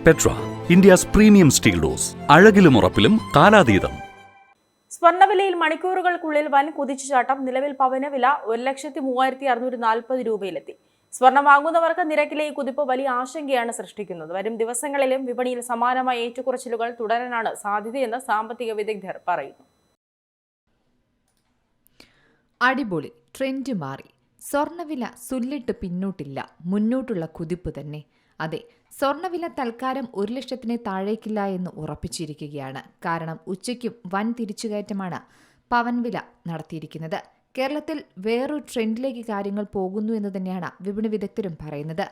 Petra, India's premium steel doors. അഴകിലും ഉറപ്പിലും കാലാതീതം. സ്വർണ്ണവിലയിൽ മണിക്കൂറുകൾക്കുള്ളിൽ വൻ കുതിച്ചുചാട്ടം. നിലവിൽ പവന് വില 1,3640 രൂപയിലെത്തി. സ്വർണം വാങ്ങുന്നവർക്ക് നിരക്കിലെ ഈ കുതിപ്പ് വലിയ ആശങ്കയാണ് സൃഷ്ടിക്കുന്നത്. വരും ദിവസങ്ങളിലും വിപണിയിൽ സമാനമായ ഏറ്റക്കുറച്ചിലുകൾ തുടരാനാണ് സാധ്യതയെന്ന് സാമ്പത്തിക വിദഗ്ധർ പറയുന്നു. അടിപൊളി, ട്രെൻഡ് മാറി. സ്വർണ്ണവില സുല്ലിട്ട് പിന്നോട്ടില്ല, മുന്നോട്ടുള്ള കുതിപ്പ് തന്നെ. അതെ, സ്വർണ്ണവില തൽക്കാലം 1,00,000 താഴേക്കില്ല എന്ന് ഉറപ്പിച്ചിരിക്കുകയാണ്. കാരണം ഉച്ചയ്ക്കും വൻ തിരിച്ചുകയറ്റമാണ് പവൻ വില നടത്തിയിരിക്കുന്നത്. കേരളത്തിൽ വേറൊരു ട്രെൻഡിലേക്ക് കാര്യങ്ങൾ പോകുന്നു എന്ന് തന്നെയാണ് വിപണി വിദഗ്ധരും പറയുന്നത്.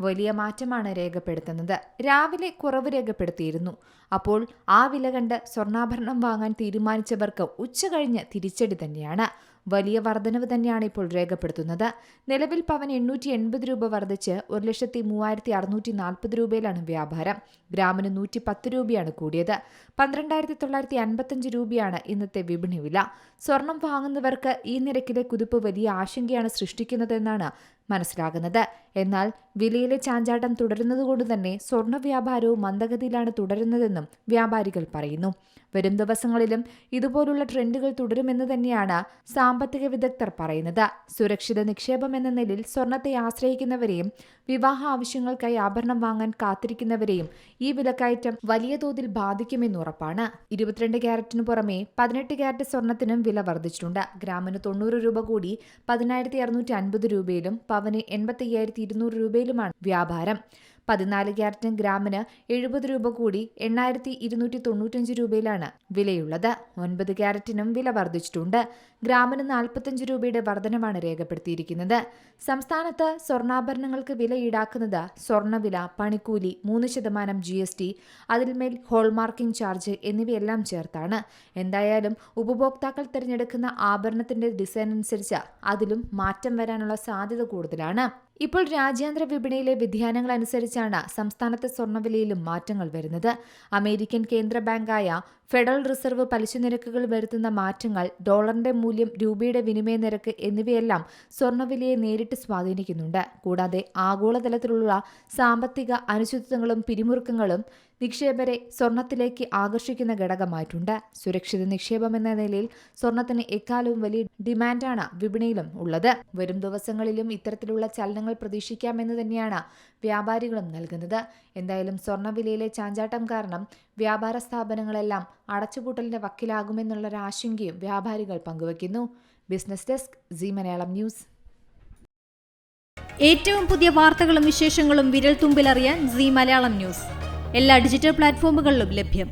വലിയ മാറ്റമാണ് രേഖപ്പെടുത്തുന്നത്. രാവിലെ കുറവ് രേഖപ്പെടുത്തിയിരുന്നു. അപ്പോൾ ആ വില കണ്ട് സ്വർണ്ണാഭരണം വാങ്ങാൻ തീരുമാനിച്ചവർക്ക് ഉച്ച കഴിഞ്ഞ് തിരിച്ചടി തന്നെയാണ്. വലിയ വർധനവ് തന്നെയാണ് ഇപ്പോൾ രേഖപ്പെടുത്തുന്നത്. നിലവിൽ പവൻ 880 രൂപ വർദ്ധിച്ച് 1,3640 രൂപയിലാണ് വ്യാപാരം. ഗ്രാമിന് 110 രൂപയാണ് കൂടിയത്. 12,955 രൂപയാണ് ഇന്നത്തെ വിപണി വില. സ്വർണം വാങ്ങുന്നവർക്ക് ഈ നിരക്കിലെ കുതിപ്പ് വലിയ ആശങ്കയാണ് സൃഷ്ടിക്കുന്നതെന്നാണ് മനസ്സിലാകുന്നത്. എന്നാൽ വിലയിലെ ചാഞ്ചാട്ടം തുടരുന്നതുകൊണ്ട് തന്നെ സ്വർണ്ണ വ്യാപാരവും മന്ദഗതിയിലാണ് തുടരുന്നതെന്നും വ്യാപാരികൾ പറയുന്നു. വരും ദിവസങ്ങളിലും ഇതുപോലുള്ള ട്രെൻഡുകൾ തുടരുമെന്ന് തന്നെയാണ് സാമ്പത്തിക വിദഗ്ധർ പറയുന്നത്. സുരക്ഷിത നിക്ഷേപം എന്ന നിലയിൽ സ്വർണത്തെ ആശ്രയിക്കുന്നവരെയും വിവാഹ ആവശ്യങ്ങൾക്കായി ആഭരണം വാങ്ങാൻ കാത്തിരിക്കുന്നവരെയും ഈ വിലക്കയറ്റം വലിയ തോതിൽ ബാധിക്കുമെന്നുറപ്പാണ്. 22 ക്യാരറ്റിനു പുറമെ 18 ക്യാരറ്റ് സ്വർണത്തിനും വില വർദ്ധിച്ചിട്ടുണ്ട്. ഗ്രാമിന് 90 രൂപ കൂടി 10,650 രൂപയിലും പവന് 85,200 രൂപയിലുമാണ് വ്യാപാരം. 14 ക്യാരറ്റിന് ഗ്രാമിന് 70 രൂപ കൂടി 8,295 രൂപയിലാണ് വിലയുള്ളത്. 9 ക്യാരറ്റിനും വില വർദ്ധിച്ചിട്ടുണ്ട്. ഗ്രാമിന് 45 രൂപയുടെ വർധനമാണ് രേഖപ്പെടുത്തിയിരിക്കുന്നത്. സംസ്ഥാനത്ത് സ്വർണ്ണാഭരണങ്ങൾക്ക് വില ഈടാക്കുന്നത് സ്വർണ്ണവില, പണിക്കൂലി, 3% GST, അതിന്മേൽ ഹോൾമാർക്കിംഗ് ചാർജ് എന്നിവയെല്ലാം ചേർത്താണ്. എന്തായാലും ഉപഭോക്താക്കൾ തിരഞ്ഞെടുക്കുന്ന ആഭരണത്തിന്റെ ഡിസൈൻ അനുസരിച്ച് അതിലും മാറ്റം വരാനുള്ള സാധ്യത കൂടുതലാണ്. ഇപ്പോൾ രാജ്യാന്തര വിപണിയിലെ വ്യതിയാനങ്ങൾ അനുസരിച്ചാണ് സംസ്ഥാനത്തെ സ്വർണ്ണവിലയിലും മാറ്റങ്ങൾ വരുന്നത്. അമേരിക്കൻ കേന്ദ്ര ബാങ്കായ ഫെഡറൽ റിസർവ് പലിശ നിരക്കുകൾ വരുത്തുന്ന മാറ്റങ്ങൾ, ഡോളറിന്റെ മൂല്യം, രൂപയുടെ വിനിമയ നിരക്ക് എന്നിവയെല്ലാം സ്വർണ്ണവിലയെ നേരിട്ട് സ്വാധീനിക്കുന്നുണ്ട്. കൂടാതെ ആഗോളതലത്തിലുള്ള സാമ്പത്തിക അനിശ്ചിതത്വങ്ങളും പിരിമുറുക്കങ്ങളും നിക്ഷേപരെ സ്വർണത്തിലേക്ക് ആകർഷിക്കുന്ന ഘടകമായിട്ടുണ്ട്. സുരക്ഷിത നിക്ഷേപം എന്ന നിലയിൽ സ്വർണത്തിന് എക്കാലവും വലിയ ഡിമാൻഡാണ് വിപണിയിലും ഉള്ളത്. വരും ദിവസങ്ങളിലും ഇത്തരത്തിലുള്ള ചലനങ്ങൾ പ്രതീക്ഷിക്കാമെന്ന് തന്നെയാണ് വ്യാപാരികളും നൽകുന്നത്. എന്തായാലും സ്വർണ്ണവിലയിലെ ചാഞ്ചാട്ടം കാരണം വ്യാപാര സ്ഥാപനങ്ങളെല്ലാം അടച്ചുപൂട്ടലിന്റെ വക്കിലാകുമെന്നുള്ളൊരാശങ്കയും വ്യാപാരികൾ പങ്കുവയ്ക്കുന്നു. Business desk, Zee Malayalam news. ഏറ്റവും പുതിയ വാർത്തകളും വിശേഷങ്ങളും വിരൽ തുമ്പിലറിയാൻ സീ മലയാളം ന്യൂസ് എല്ലാ ഡിജിറ്റൽ പ്ലാറ്റ്ഫോമുകളിലും ലഭ്യം.